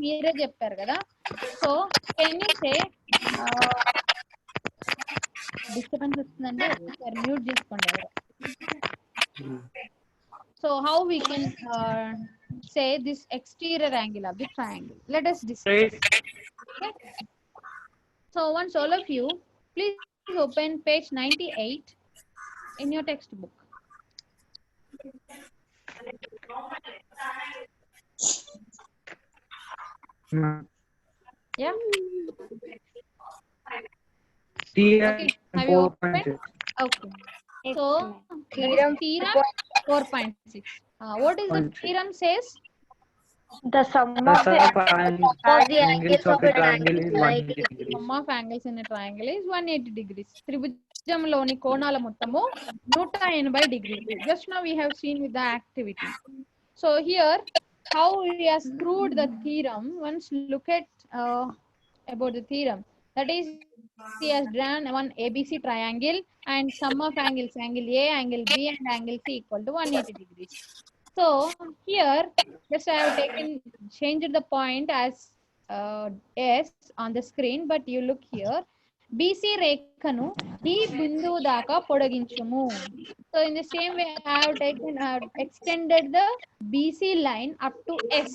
మీరే చెప్పారు కదా. So can you say disturbance వస్తుందండి, ఒకసారి మ్యూట్ చేసుకోండి ఎవరు. So how we can say this exterior angle of the triangle? Let us discuss. Okay. So once all of you please open page 98 in your textbook. Yeah. Okay. Have you opened? Okay. So theorem 4.6. What is the theorem says? The sum of the angles of a triangle is 180 degrees. Sum of angles in a triangle is 180 degrees. త్రిభుజంలోని కోణాల మొత్తము 180 degrees. Just now we have seen with the activity. So here how we has proved the theorem. Once look at about the theorem. That is, he has drawn one ABC triangle and sum of angles, angle A, angle B and angle C equal to 180 degrees. So here just I have changed the point as S on the screen, but you look here, BC రేఖను D బిందువు దాకా పొడిగించుము. So in the same way I have extended the BC line up to S.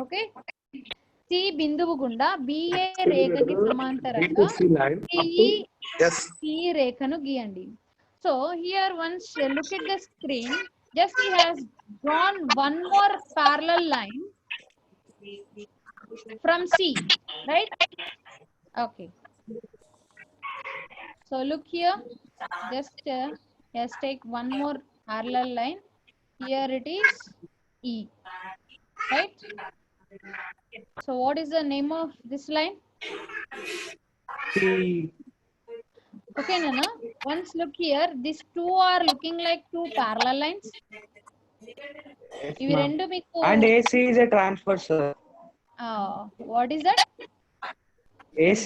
Okay. C బిందువు గుండా BA రేఖకి సమాంతరంగా C రేఖను గీయండి. So here once look at the screen, just he has drawn one more parallel line from C, right? Okay. So look here, just let's take one more parallel line. Here it is E, right? So what is the name of this line? C. Okay, Nana. Once look here, these two are looking like two parallel lines. ఇవి రెండు మీకు And AC is a transverse. What is that? AC.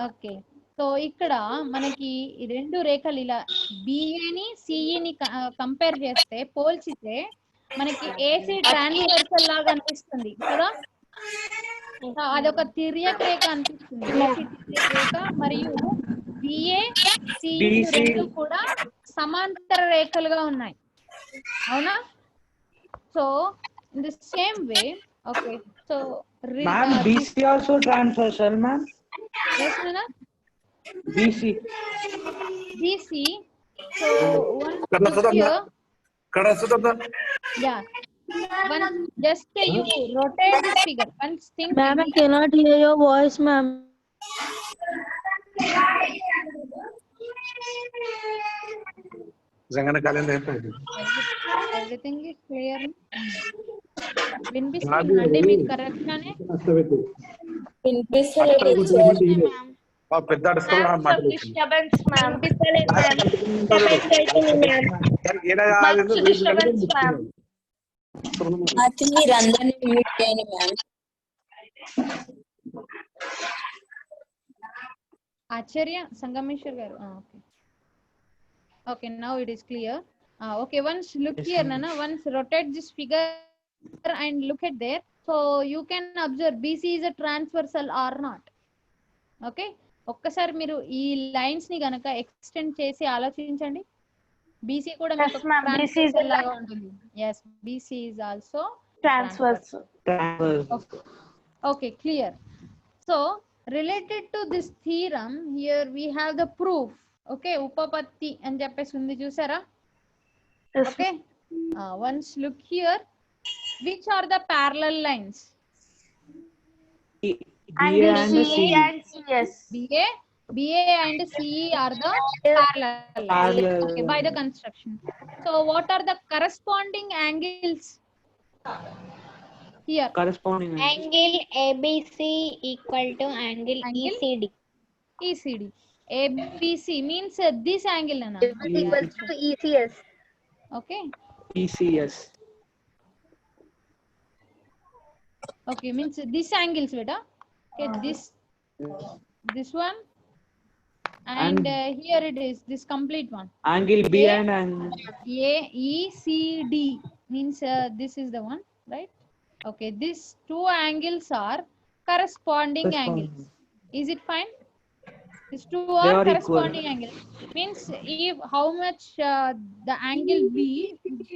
Okay. So ఇక్కడ మనకి ఈ రెండు రేఖలు ఇలా బిఏని సిఈని compare చేస్తే, పోల్చితే మనకి ఏసీ ట్రాన్స్వర్సల్ లాగా అనిపిస్తుంది కదా. అదొక తిర్యక రేఖ అనిపిస్తుంది. ఏసీ తిర్యక రేఖ మరియు బిఏ సిఈ రెండు కూడా సమాంతర రేఖలుగా ఉన్నాయి, అవునా? So in the same way, okay. So ma'am, BC also transversal, ma'am. yes nana, BC. So one here, yeah, one just you rotate this figure. One thing, ma'am, I cannot hear your voice, ma'am. Everything is clear. వినిపిస్తుందండి మీకు correct గానే? Disturbance, ma'am. ఆచార్య సంగమేశ్వర్ గారు, okay, now it is clear. Okay, once look here nana, once rotate this figure and look at there, so you can observe BC is a transversal or not. Okay, ఒక్కసారి మీరు ఈ lines ని గనక extend చేసి ఆలోచించండి. BC కూడా మీకు transversal లాగా ఉంటుంది. yes, BC is also transversal. Okay, clear. So related to this theorem, here we have the proof. Okay, ఉపపత్తి అని చెప్పేసి ఉంది చూసారా? Okay, once look here, which are the parallel lines? BA and CS. BA and CE are the parallel lines. Okay, by the construction. So what are the corresponding angles here? Corresponding angle ABC equal to angle ECD. ECD. ABC means this angle nana Equal to ECS. Okay. ECS. Okay, means this angles beta. Okay, this one and here it is this complete one. Angle B A, and AECD means this is the one, right? Okay, these two angles are corresponding angles. Is it fine? These two They are are corresponding equal. angles. Means if how much the angle B,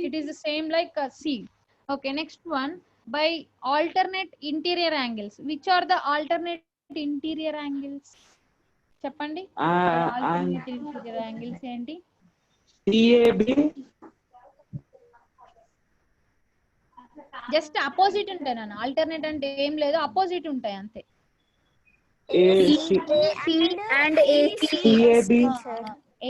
it is the same like C. Okay, next one, by alternate interior angles. Which are the alternate interior angles? చెప్పండి. And Alternate interior angles ఏంటి? CAB, just opposite ఉంటాయి నాన్న. Alternate అంటే ఏం లేదు, opposite ఉంటాయి అంతే. AC, and AC. CAB,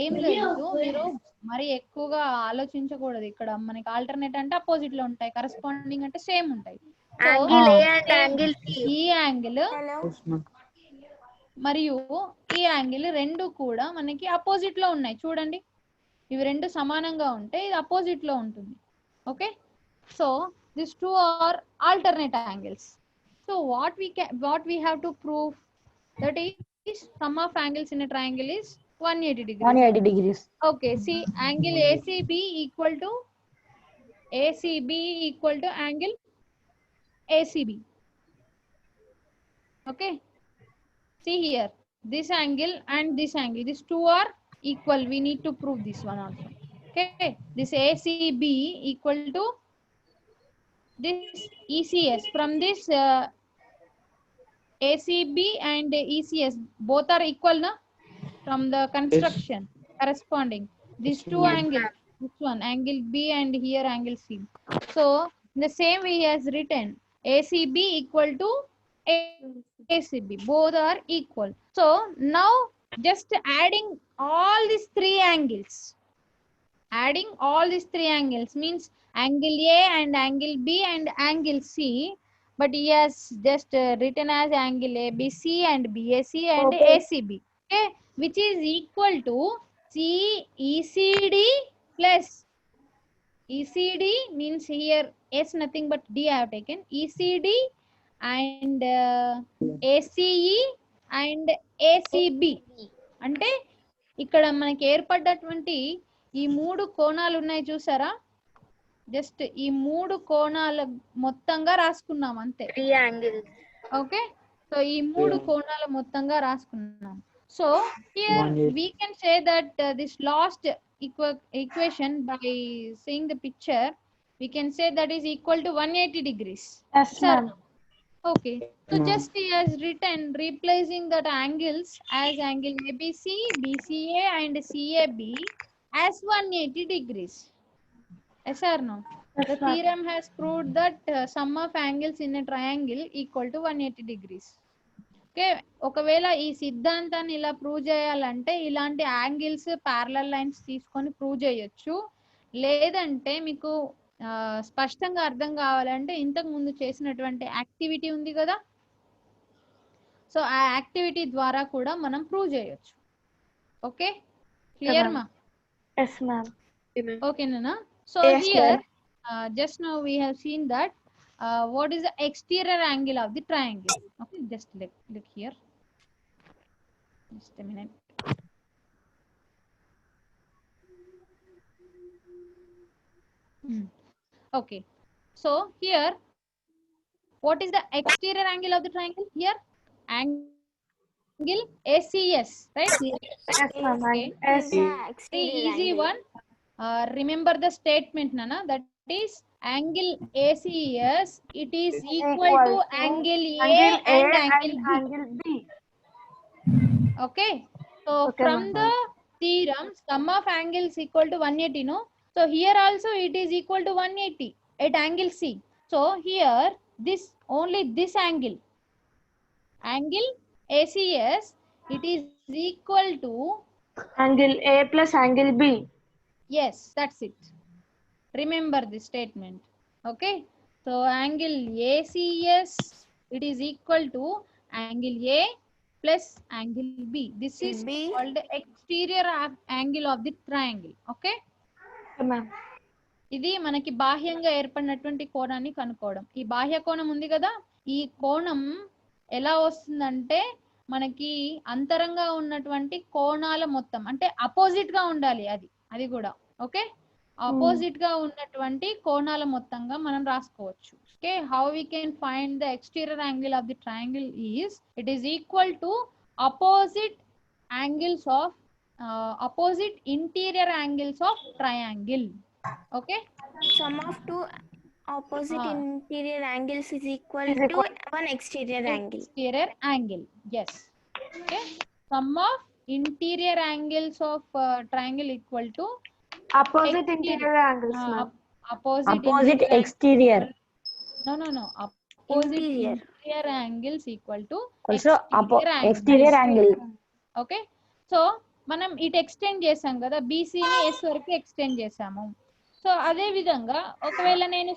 ఏం లేదు, మీరు మరి ఎక్కువగా ఆలోచించకూడదు. ఇక్కడ మనకి ఆల్టర్నేట్ అంటే అపోజిట్ లో ఉంటాయి, కరెస్పాండింగ్ అంటే సేమ్ ఉంటాయి. So Angle A and angle C. ఈ యాంగిల్ yes, ma'am. మరియు ఈ యాంగిల్ రెండు కూడా మనకి అపోజిట్ లో ఉన్నాయి. చూడండి, ఇవి రెండు సమానంగా ఉంటే ఇది అపోజిట్ లో ఉంటుంది. Okay, so this two are alternate angles. So what we have to prove, that is sum of angles in a triangle is 180 degrees. 180 degrees. Okay, see, angle ACB equal to angle ACB. Okay, see here, this angle and this angle, these two are equal. We need to prove this one also. Okay, this ACB equal to this ECS. From this ACB and ECS both are equal, na? From the construction, corresponding. These two angles, this one angle B and here angle C. So in the same way he has written ACB equal to ACB. Both are equal. So now just adding all these three angles. Adding all these three angles means angle A and angle B and angle C. But he has just written as angle ABC and BAC and ACB. Okay, which is equal to CECD plus ECD means here S nothing but D I have taken, ECD and ACE and ACB. అంటే ఇక్కడ మనకి ఏర్పడ్డటువంటి ఈ మూడు కోణాలు ఉన్నాయి చూసారా, just ఈ మూడు కోణాల మొత్తంగా రాసుకున్నాం అంతే. 3 angles. ఓకే, సో ఈ మూడు కోణాల మొత్తంగా రాసుకున్నాం. So here we can say that this last equation, by seeing the picture, we can say that is equal to 180 degrees. Yes, Sir. ma'am. Okay, so just he has written replacing that angles as angle ABC, BCA and CAB as 180 degrees. Yes or no? The theorem has proved that sum of angles in a triangle equal to 180 degrees. Okay, ఒకవేళ ఈ సిద్ధాంతాన్ని ఇలా prove చేయాలంటే ఇలాంటి angles parallel lines తీసుకొని prove చేయొచ్చు. లేదంటే మీకు స్పష్టంగా అర్థం కావాలంటే ఇంతకు ముందు చేసినటువంటి యాక్టివిటీ ఉంది కదా, సో ఆ యాక్టివిటీ ద్వారా కూడా మనం ప్రూవ్ చేయొచ్చు. ఓకే, క్లియర్ మా? Yes, ma'am. ఓకేనా? So Yes, here just now we have seen that what is the exterior angle of the triangle. Okay, just look here, just a minute. Okay, so here what is the exterior angle of the triangle? Here angle ACS, right? Yes, ma'am. Okay. The easy one, remember the statement, Nana, that is angle ACS, it is equal to angle A and angle B. Okay, so Okay, from ma'am. the theorem sum of angles equal to 180, no? So here also it is equal to 180 at angle C. So here this only this angle ACS, it is equal to, Angle A plus angle B. yes, that's it. Remember this statement. Okay, so angle ACS, it is equal to angle A plus angle B. This is called the exterior angle of the triangle. Okay, Okay, ma'am. ఇది మనకి బాహ్యంగా ఏర్పడినటువంటి కోణాన్ని కనుక్కోవడం. ఈ బాహ్య కోణం ఉంది కదా, ఈ కోణం ఎలా వస్తుందంటే మనకి అంతరంగా ఉన్నటువంటి కోణాల మొత్తం అంటే అపోజిట్ గా ఉండాలి అది కూడా. ఓకే, ఆపోజిట్ గా ఉన్నటువంటి కోణాల మొత్తంగా మనం రాసుకోవచ్చు. Okay, how we can find the exterior angle of the triangle is it is equal to opposite angles of opposite interior angles of triangle. Okay, Sum of two opposite Ah. interior angles is equal to one exterior angle. exterior angle, yes. Okay, sum of interior angles of triangle equal to Opposite exterior. interior angles, ma'am. Opposite Opposite interior exterior. no opposite Interior. interior angles equal to Also exterior exterior angle. Okay, so మనం ఇటు extend చేసాం కదా, బీసీని yes వరకు extend చేసాము. So అదే విధంగా ఒకవేళ నేను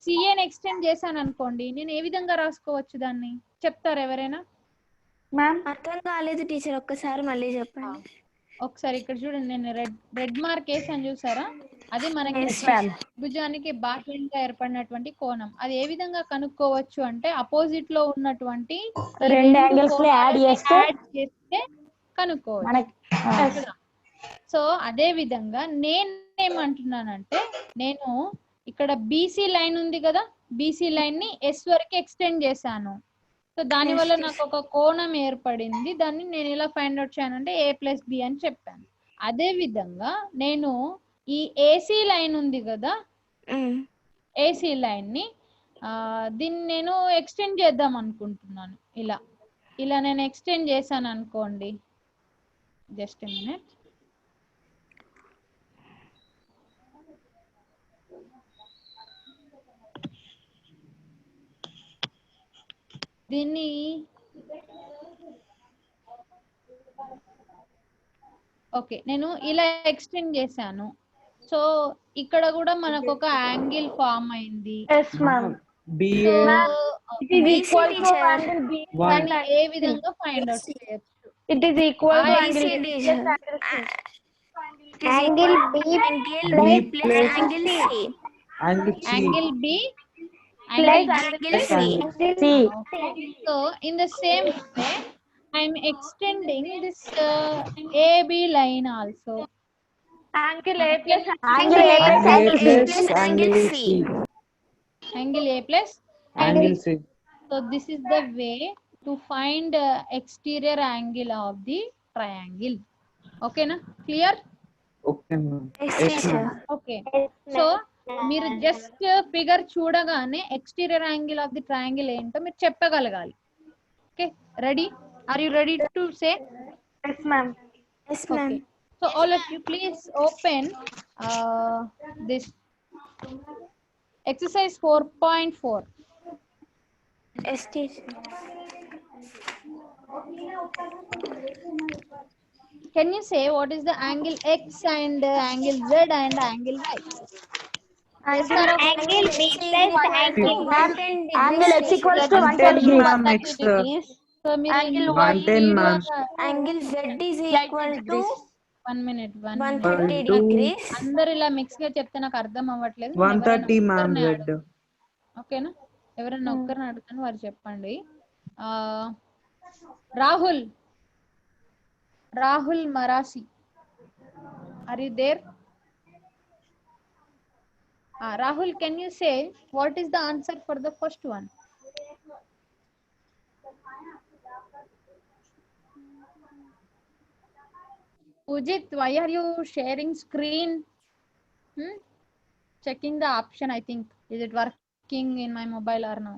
సిఏని ఎక్స్టెండ్ చేశాను అనుకోండి, నేను ఏ విధంగా రాసుకోవచ్చు దాన్ని చెప్తారు ఎవరైనా? Ma'am. అర్థం కాలేదు టీచర్, ఒక్కసారి మళ్ళీ చెప్పండి. ఒకసారి ఇక్కడ చూడండి, నేను రెడ్ మార్క్ వేసాను చూసారా, అది మనకి Yes, ma'am. భుజానికి బాహ్యంగా ఏర్పడినటువంటి కోణం. అది ఏ విధంగా కనుక్కోవచ్చు అంటే అపోజిట్ లో ఉన్నటువంటి ఈ రెండు angles ని add చేస్తే కనుక్కోవచ్చు. మనకి సో అదే విధంగా నేనేమంటున్నానంటే, నేను ఇక్కడ బీసీ లైన్ ఉంది కదా, బీసీ లైన్ ని ఎస్ వరకు ఎక్స్టెండ్ చేశాను. సో దాని వల్ల నాకు ఒక కోణం ఏర్పడింది. దాన్ని నేను ఎలా ఫైండ్ అవుట్ చేయనంటే A+B అని చెప్పాను. అదే విధంగా నేను ఈ ఏసీ లైన్ ఉంది కదా, ఏసీ లైన్ ని దీన్ని నేను ఎక్స్టెండ్ చేద్దాం అనుకుంటున్నాను. ఇలా నేను ఎక్స్టెండ్ చేశాను అనుకోండి, జస్ట్ ఎ మినిట్. దీన్ని ఓకే, నేను ఇలా ఎక్స్టెండ్ చేశాను. సో ఇక్కడ కూడా మనకు ఒక యాంగిల్ ఫామ్ అయింది. Yes, ma'am. BA It is equal to angle B. one. ఏ విధంగా ఫైండ్ అవుట్ చేయొచ్చు? It is equal to angle BC B division. plus angle C. Angle B B plus Angle C. angle C. Angle B Plus Angle C. C. So in the same way, I'm extending this AB line also. Angle A plus Angle A plus Angle angle A C. plus angle C. C. Angle A plus. Angle C. So this is the way to find exterior angle of the triangle. Okay na? Clear? Okay, ma'am. Yes, Yes, teacher. ma'am. Okay. So మీరు just figure చూడగానే exterior angle of the triangle ఏంటో మీరు చెప్పగలగాలి. Okay, ready? Are you ready to say? Yes, ma'am. Yes, ma'am. Okay. So all of you please open this exercise 4.4. Yes, teacher. Can you say what is the angle X and angle Z and angle Y? Angle B plus angle Angle X equals to 110 110, degrees. ma'am. X. So మీరు Angle 110, ma'am. Angle Z is equal to 1 minute 130 2. degrees. అందరు ఇలా mix గా చెప్తే నాకు అర్థం అవ్వట్లేదు. 130, ma'am. Z. ఓకేనా? ఎవరైనా ఒక్కరిని అడుగుతాను, వారు చెప్పండి. Rahul Marasi, are you there? Rahul, can you say what is the answer for the first one? Pujit, why are you sharing screen? Checking the option, I think. Is it working in my mobile or no?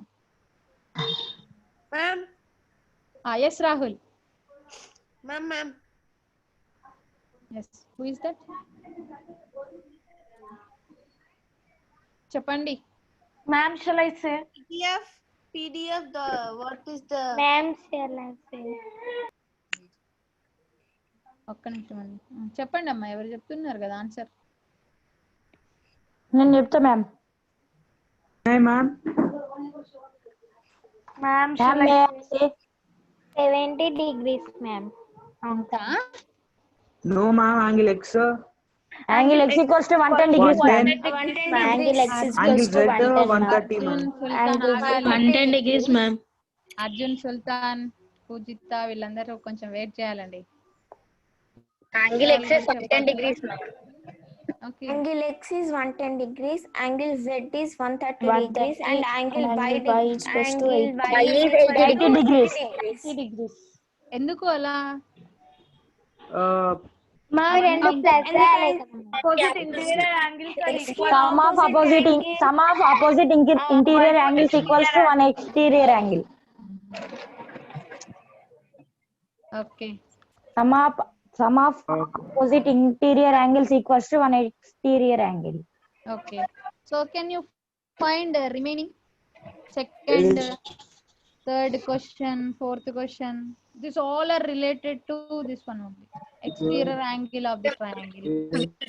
Ma'am. Yes, Rahul. Ma'am. Yes. Who is that? Chapandi. Ma'am, shall I say? PDF, what is the... Ma'am, shall I say? ఒక్క నిమిషం అండి, చెప్పండి అమ్మా, ఎవరు చెప్తున్నారు కదా answer. నేను చెప్తా ma'am. Hey, ma'am. Ma'am, shall I say? 70 degrees, ma'am. అంతా No, ma'am. Angle X. Angle X equals to 110 degrees. 110. Angle X is Angle equals to Z 110. 130, ma'am. Sultan, 110 degrees, ma'am. Arjun, సుల్తాన్, పూజిత వీళ్ళందరూ కొంచెం వెయిట్ చేయాలండి. Angle X is 110 degrees, ma'am. Okay. Angle X is 110 degrees, angle Z is 130 130 degrees, and angle and Y, angle Y is equals to angle 80. Y is equal to 80 degrees. 80 degrees. ఎందుకు అలా? Ma'am రెండు plus Opposite interior angles are equal. Sum of opposite interior angles equals to one exterior angle. Okay. Sum of opposite interior angles equals to one exterior angle. Okay. So can you find remaining second, third question, fourth question? This all are related to this one only. Exterior angle of the triangle.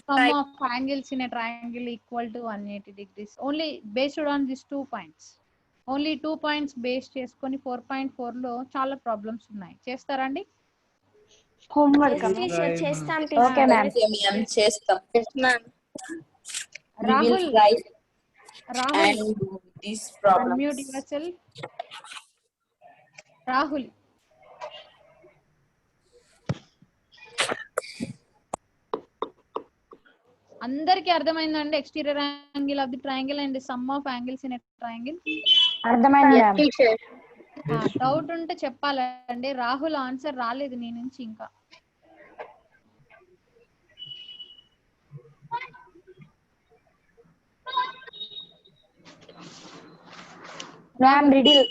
Sum of angles in a triangle equal to 180 degrees. Only based on these 2 points. Only 2 points based చేసుకొని 4.4 లో చాలా problems ఉన్నాయి. చేస్తారా అండి? Homework. Yes, teacher, చేస్తాం Okay, ma'am. మేము చేస్తాం. We will Rahul, try Rahul, and do these problems. unmute yourself. Rahul. అందరికి అర్థమైందండి exterior angle of the triangle and some of angles in a triangle? అర్థమైంది మ్యామ్. డౌట్ ఉంటే చెప్పాలండి. రాహుల్ ఆన్సర్ రాలేదు నీ నుంచి ఇంకా. Ma'am, riddle.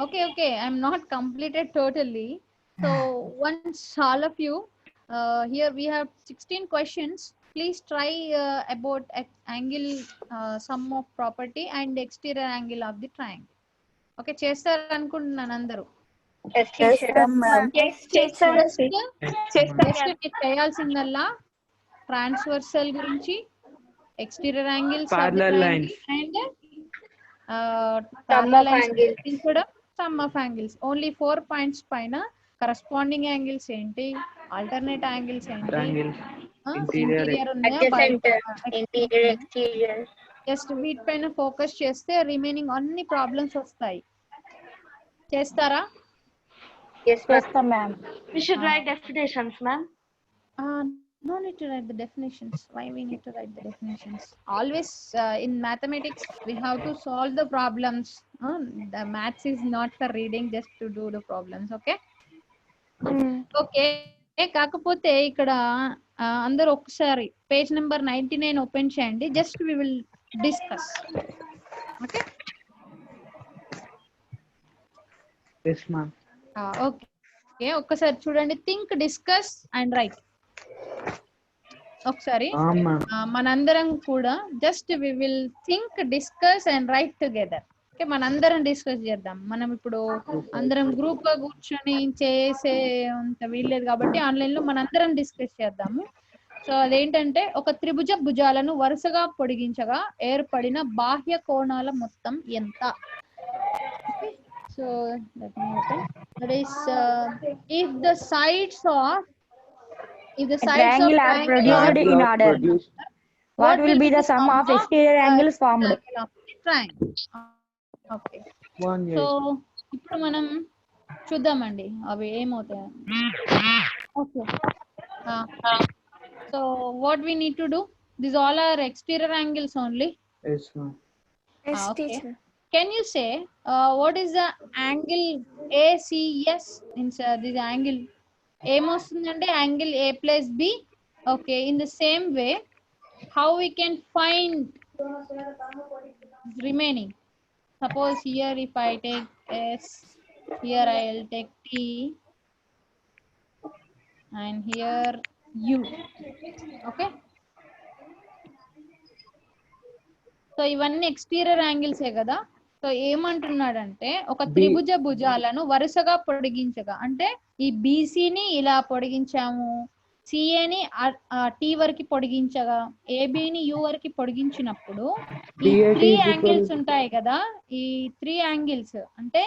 Okay, I'm not completed totally. So once all of you, here we have 16 questions. Please try about angle, sum of property and exterior angle of the triangle. Okay, చేస్తారు అనుకుంటున్నాను అందరూ. చేయాల్సిందల్లా transversal గురించి, exterior angles and some of angles. Only 4 points పైన corresponding angles ఏంటి, alternate angles ఏంటి, interior ఉన్నాయా, just వీటిపైన ఫోకస్ చేస్తే రిమైనింగ్ అన్ని ప్రాబ్లమ్స్ వస్తాయి. చేస్తారా? చేస్తాం ma'am. We should write definitions, ma'am. No need to write the definitions. Why we need to write the definitions? Always in mathematics we have to solve the problems. The maths is not for reading, just to do the problems. Okay. Okay. కాకపోతే ఇక్కడ అందరూ ఒకసారి page number 99 open చేయండి. Just we will discuss. Okay. Yes, ma'am. Okay. ఒక్కసారి చూడండి. Think, discuss and write. ఒకసారి మనందరం కూడా just we will think, discuss and write together. Okay, మనందరం డిస్కస్ చేద్దాం. మనం ఇప్పుడు అందరం గ్రూప్ గా కూర్చొని చేసే అంత వీల్లేదు కాబట్టి ఆన్లైన్ లో మనందరం డిస్కస్ చేద్దాము. సో అదేంటంటే, ఒక త్రిభుజ భుజాలను వరుసగా పొడిగించగా ఏర్పడిన బాహ్య కోణాల మొత్తం ఎంత? So let me open. That is, if the sides of triangle are produced in order, what will be the sum of exterior angles formed? Triangle. Okay. So ఇప్పుడు మనం చూద్దామండి అవి ఏమవుతాయి. Okay. So what we need to do? These all are exterior angles only. Yes, ma'am. Yes, Okay. teacher. Can you say what is the angle ACS? This angle ఏమొస్తుందంటే angle A plus B. Okay, in the same way, how we can find remaining? Suppose here if I take S, here I will take T, and here U. Okay. So ఇవన్నీ exterior యాంగిల్సే కదా. So ఏమంటున్నాడంటే, ఒక త్రిభుజ భుజాలను వరుసగా పొడిగించగా, అంటే ఈ బీసీని ఇలా పొడిగించాము, సిఏని tea వరకు పొడిగించగా, ఏబిని you వరకు పొడిగించినప్పుడు ఈ 3 యాంగిల్స్ ఉంటాయి కదా. ఈ 3 యాంగిల్స్ అంటే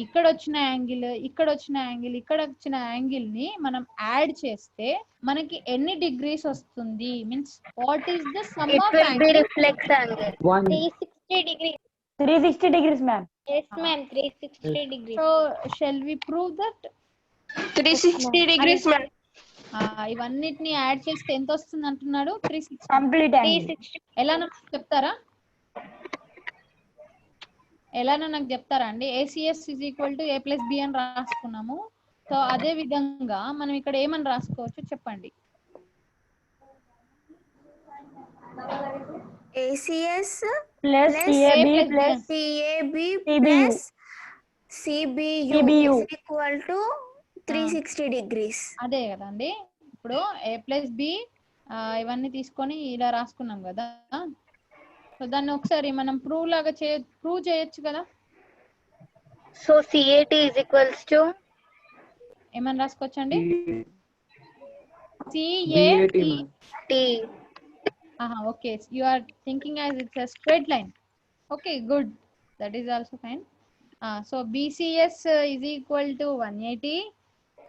ఇక్కడ వచ్చిన యాంగిల్, ఇక్కడ వచ్చిన యాంగిల్, ఇక్కడ వచ్చిన యాంగిల్ ని మనం యాడ్ చేస్తే మనకి ఎన్ని డిగ్రీస్ వస్తుంది? Means what is the sum of angle? 360 degrees. 360 degrees, ma'am. Yes, ma'am. 360 degrees. So shall we prove that? 360 degrees, ma'am. ఇవన్నిటిని యాడ్ చేస్తే ఎంత వస్తుంది అంటున్నాడు? 360. Complete angle. ఎలానో చెప్తారా? ఎలానో నాకు చెప్తారా అండి? ACS is equal to A plus B అని రాసుకున్నాము. సో అదే విధంగా మనం ఇక్కడ ఏమని రాసుకోవచ్చు చెప్పండి. ACS plus TAB plus TAB CBU. plus CBU is equal to 360 degrees. అదే కదండి. ఇప్పుడు A plus B ఇవన్నీ తీసుకొని ఇలా రాసుకున్నాం కదా. సో దాన్ని ఒకసారి మనం ప్రూవ్ చేయొచ్చు కదా. So CAT is equals to ఏమని రాసుకోవచ్చండి? BAT, CAT. ma'am. T. Okay, you are thinking as it's a straight line. Okay, good. That is also fine. So BCS is equal to 180.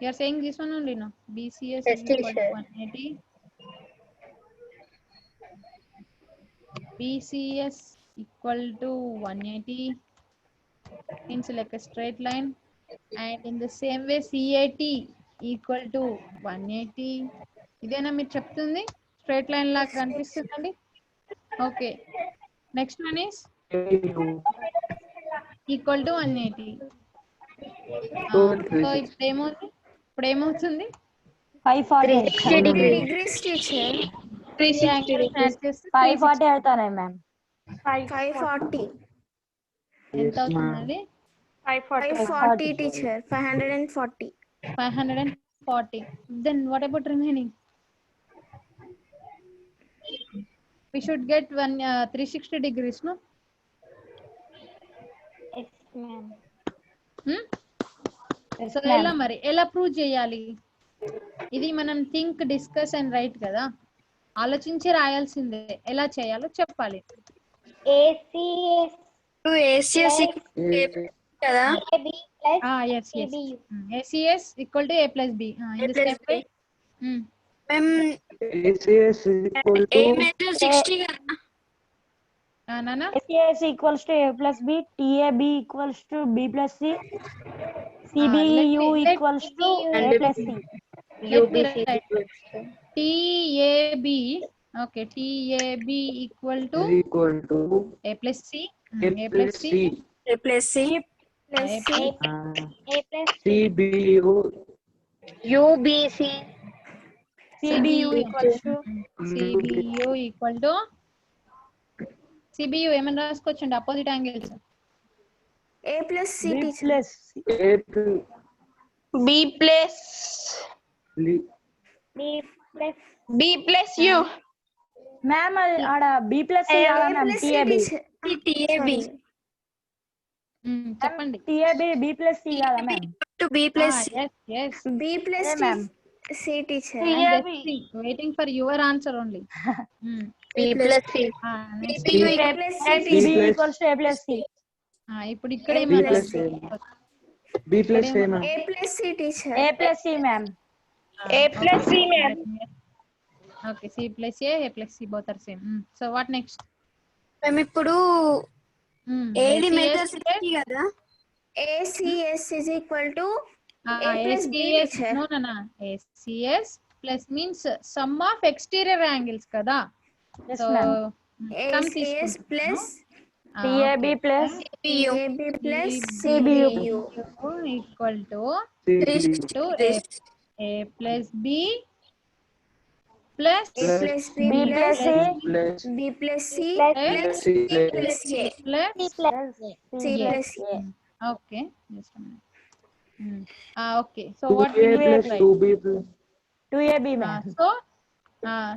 You are saying this one only, no? BCS Yes, is equal to teacher. 180. BCS equal to 180 means like a straight line, and in the same way CAT equal to 180. ఇదేనా మీరు చెప్తుంది? Straight line లాగా కనిపిస్తుందండి. Okay, next one is equal to 180. So ఇప్పుడు ఏమవుతుంది? 540 Degrees teacher. 540 అవుతాయి ma'am. 540. ఎంత అవుతుందండి? 540 teacher. 540. 540. Then what about remaining? We should get 360 degrees, no? Yes, ma'am. So ఎలా ప్రూవ్ చేయాలి? ఇది మనం థింక్, డిస్కస్ అండ్ రైట్ కదా, ఆలోచించి రాయాల్సిందే. ఎలా చేయాలో చెప్పాలి. ACS to ACS కదా. Yes. ACS equal to A plus B. In the same way. ACS is equal to 60 కదా. Nana? ACS equals to A plus B, TAB equals to B plus C, CBU equals to A plus C. Let me write. TAB. Okay, TAB equal to A plus C. A plus C. A plus C. CBU UBC. CBU equals to CBU equal to CBU ఏమని రాసుకోవచ్చండి? Opposite angles. A plus C B teacher. plus B plus B plus U. Ma'am ఆడ B plus C A కాదా ma'am? plus C TAB teacher. TAB చెప్పండి. TAB B plus C కాదా ma'am? to B plus C. Yes. B plus Yeah, ma'am. C teacher. Waiting for your answer only. B plus C. Next. B plus C CB teacher. equals to A plus C. ఇప్పుడు ఇక్కడ B plus A. B plus A, ma'am. A plus C teacher. A plus C ma'am. A plus C, ma'am. Okay, C plus A plus C both are same. So what next? మేము ఇప్పుడు ఏది method 60 కదా. ACS is equal to A plus B ACS. teacher. No. ACS plus means sum of exterior angles kada. Yes, So ma'am. ACS plus TAB plus TAB plus CBU equal to 360 A plus B plus A plus B B plus plus A plus B plus C plus C plus plus A. plus C plus A. okay, just a minute. Okay, so what 2A will we plus write? 2B plus 2AB ma'am.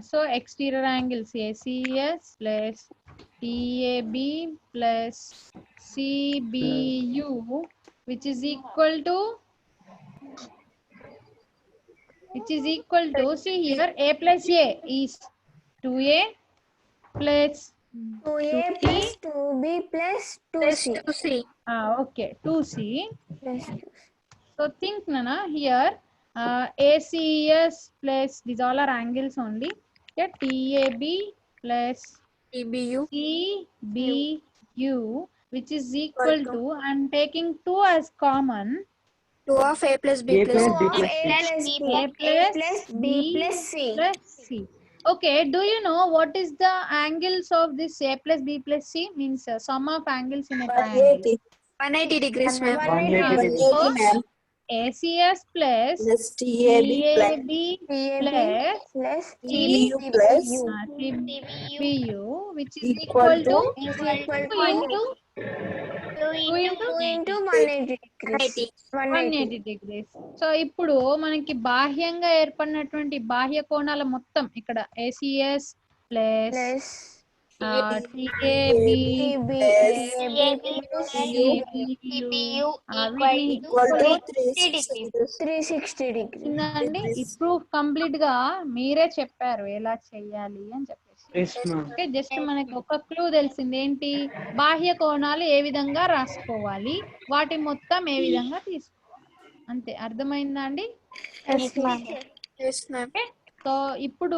So exterior angles ACS plus TAB plus CBU, which is equal to see here, A plus A is 2A plus 2A plus 2B plus 2C. okay, 2C. Plus 2C. So think Nana here, ACS plus these all are angles only. Yeah, TAB plus CBU CBU, which is equal to, I'm taking 2 as common. 2 of A plus B A plus plus B C. plus C. A plus B plus C. plus C. Okay, do you know what is the angles of this A plus B plus C? Means sum of angles in a triangle. 180 degrees, ma'am. 180 degrees. 180, ma'am. ACS plus Plus TAB plus TAB TAB plus plus TBU plus CBU, which is equal equal to is equal 2 to into 2 into 2 into 180 degrees. 180 degrees. So ఇప్పుడు మనకి బాహ్యంగా ఏర్పడినటువంటి బాహ్య కోణాల మొత్తం ఇక్కడ ACS plus Plus TAB TB plus CBU equal to 360 degrees. 360 degrees. అండి ఈ ప్రూఫ్ కంప్లీట్ గా మీరే చెప్పారు ఎలా చెయ్యాలి అని చెప్పేసి. Yes, ma'am. ఓకే, జస్ట్ మనకి ఒక క్లూ తెలిసింది ఏంటి, బాహ్య కోణాలు ఏ విధంగా రాసుకోవాలి, వాటి మొత్తం ఏ విధంగా తీసుకోవాలి, అంతే. అర్థమైందా అండి? Yes, ma'am. Yes, ma'am. Okay, so ఇప్పుడు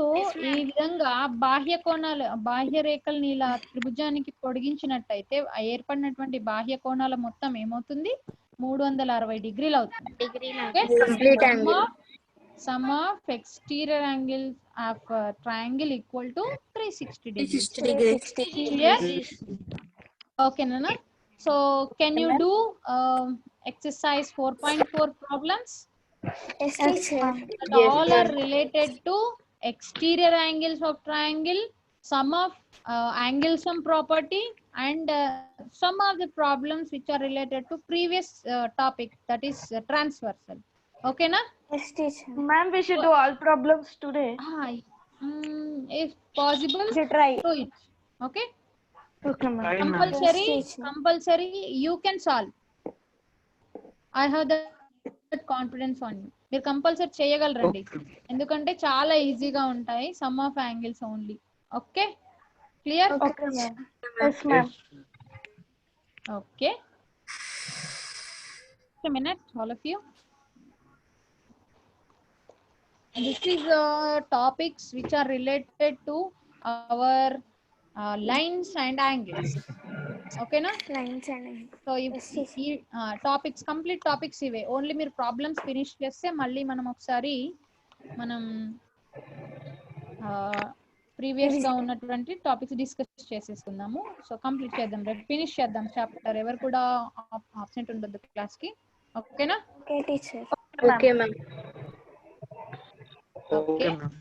ఈ విధంగా బాహ్య కోణాలు బాహ్య రేఖల్ని ఇలా త్రిభుజానికి పొడిగించినట్టయితే ఏర్పడినటువంటి బాహ్య కోణాల మొత్తం ఏమవుతుంది, 360 డిగ్రీలు అవుతుంది. Complete angle. Sum of exterior angles of triangle equal to 360 degrees. 360 degrees. Clear? Okay, Nana. So can you do exercise 4.4 problems? Yes, teacher. That all are related to exterior angles of triangle, sum of angle sum property, and some of the problems which are related to previous topic, that is transversal. Okay, na? Yes, teacher. Ma'am, we should do all problems today. If possible, You should try. do it. Okay? Okay, ma'am. Fine, ma'am. Compulsory, Yes, teacher. compulsory, you can solve. I have that confidence on you. మీరు compulsory చేయగలరండి, ఎందుకంటే చాలా ఈజీగా ఉంటాయి, some of angles only. Okay, clear? Okay, ma'am. Yes, ma'am. Okay, a minute, all of you. This is topics which are related to our lines and angles. Okay na? Lines and angles. So ఈ topics complete topics ఇవే. Only మీరు problems finish చేస్తే మళ్ళీ మనం ఒకసారి previous గా ఉన్నటువంటి topics discuss చేసేసుకుందాము. సో కంప్లీట్ చేద్దాం, రేపు ఫినిష్ చేద్దాం చాప్టర్. ఎవరు కూడా ఆబ్సెంట్ ఉండొద్దు క్లాస్ కి. ఓకేనా? Okay, teacher. Okay, ma'am. Okay. ma'am.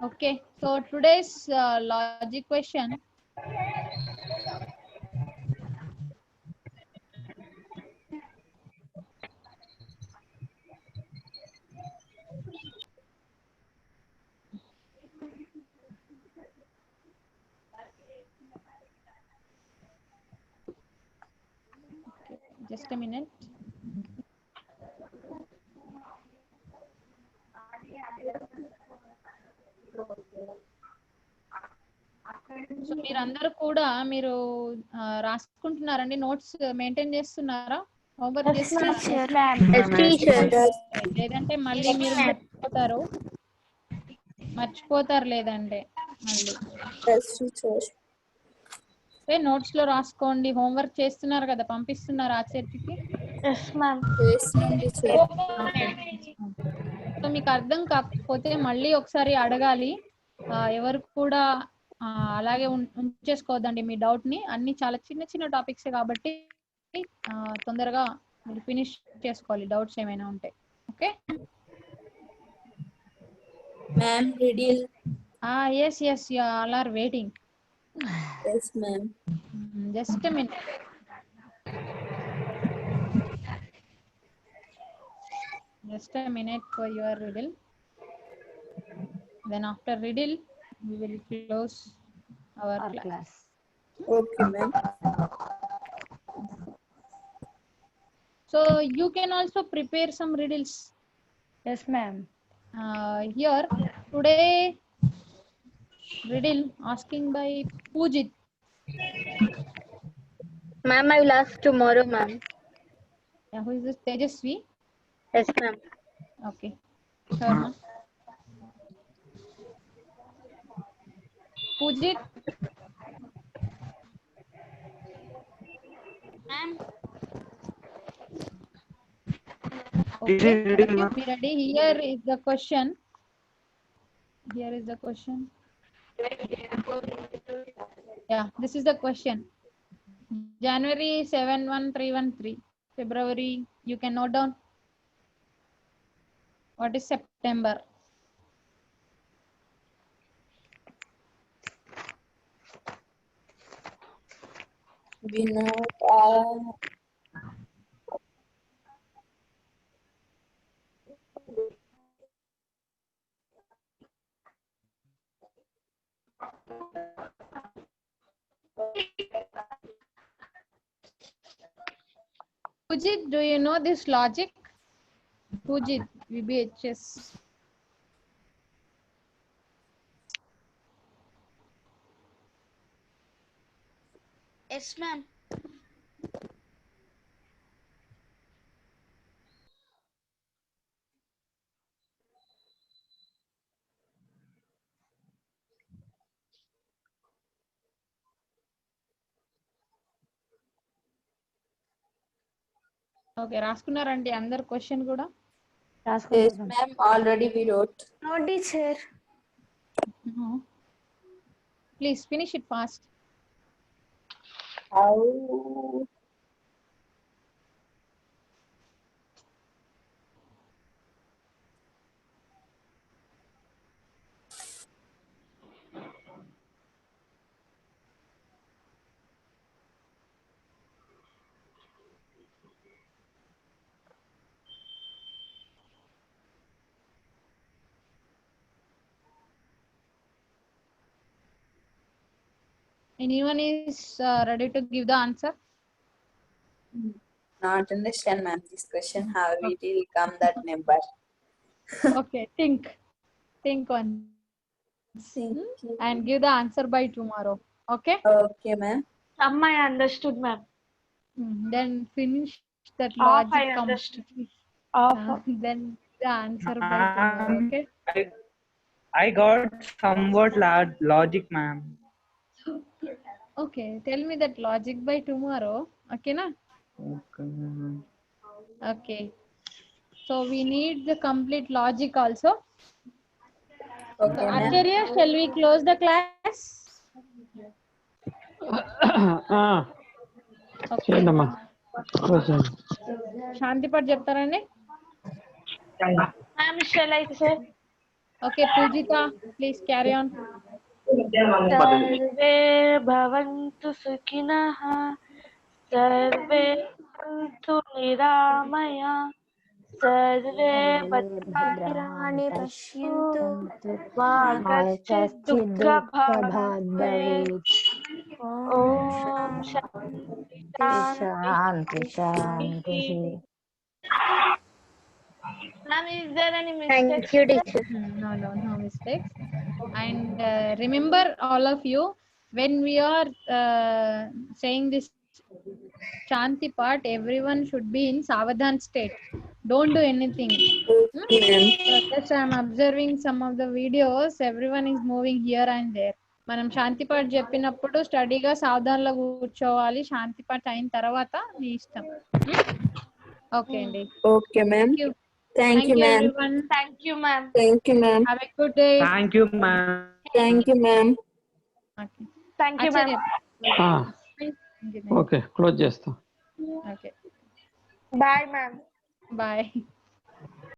Okay, so today's logic question. Just a minute. So మీరందరూ కూడా మీరు రాసుకుంటున్నారండి, నోట్స్ మెయింటైన్ చేస్తున్నారా, హోంవర్క్ చేస్తున్నారా? Yes, teacher. లేదంటే మళ్ళీ మీరు మర్చిపోతారు లేదంటే మళ్ళీ. Yes, teacher. నోట్స్ లో రాసుకోండి, హోంవర్క్ చేస్తున్నారు కదా, పంపిస్తున్నారు ఆచార్యకి. Yes, ma'am. Yes, ma'am, teacher. So మీకు అర్థం కాకపోతే మళ్ళీ ఒకసారి అడగాలి. ఎవరు కూడా అలాగే ఉంచేసుకోవద్దండి మీ డౌట్ ని. అన్ని చాలా చిన్న చిన్న టాపిక్స్ కాబట్టి తొందరగా మీరు ఫినిష్ చేసుకోవాలి డౌట్స్ ఏమైనా ఉంటే. Okay? Ma'am, riddle. yes, you all are waiting. Yes, ma'am. Just a minute. Just a minute for your riddle. Then after riddle, we will close our class. Okay, ma'am. So you can also prepare some riddles. Yes, ma'am. Here today riddle asking by Pujit. Ma'am, I will ask tomorrow, ma'am. Yeah, who is this? Tejasvi? Yes, ma'am. Okay. Sure, ma'am. Pujit, ma'am. Okay, be ready. Here is the question. Here is the question. Yeah, this is the question. January 71313. February, you can note down. What is September? We know. Pujit, do you know this logic? Pujit, VBHS. Yes, ma'am. Okay రాసుకున్నారండి అందరు question కూడా Yes, రాసుకుంటాం. ma'am. Already we wrote. No, teacher. Please finish it fast How? anyone is ready to give the answer Not understand, ma'am. This question. How we will come that number? okay think on Thank you. and give the answer by tomorrow okay Okay, ma'am. Amma, I understood, ma'am. then finish that Half logic I understood. completely. Half. Then the answer by tomorrow okay I got somewhat logic, ma'am. okay tell me that logic by tomorrow okay na Okay, ma'am. okay so we need the complete logic also Okay, ma'am. Acharya, shall we close the class okay చేయండమ్మా శాంతి పాట చెప్తారండి Ma'am, shall I say? okay Pujita please carry on सर्वे भवन्तु सुखिनः सर्वे सन्तु निरामया सर्वे भद्राणि भद्राणि पश्यन्तु मा मा कश्चित् दुःखभाग् भवेत् ॐ ॐ శాంతి శాంతి. Ma'am, is there any Thank mistake? you, teacher. no mistakes and remember all of you when we are saying this Shanti part everyone should be in savadhan state don't do anything Okay, ma'am. just I am observing some of the videos everyone is moving here and there మనం శాంతి పాట చెప్పినప్పుడు స్టడీగా సావధానంలో కూర్చోవాలి శాంతి పాట అయిన తర్వాత నీ ఇష్టం ఓకే అండి Okay, ma'am. Thank you, ma'am. everyone Thank you, ma'am. Thank you, ma'am. have a good day Thank you, ma'am. Thank you, ma'am. okay Thank you, ma'am. Acharya. Okay close చేస్తా okay Bye, ma'am. bye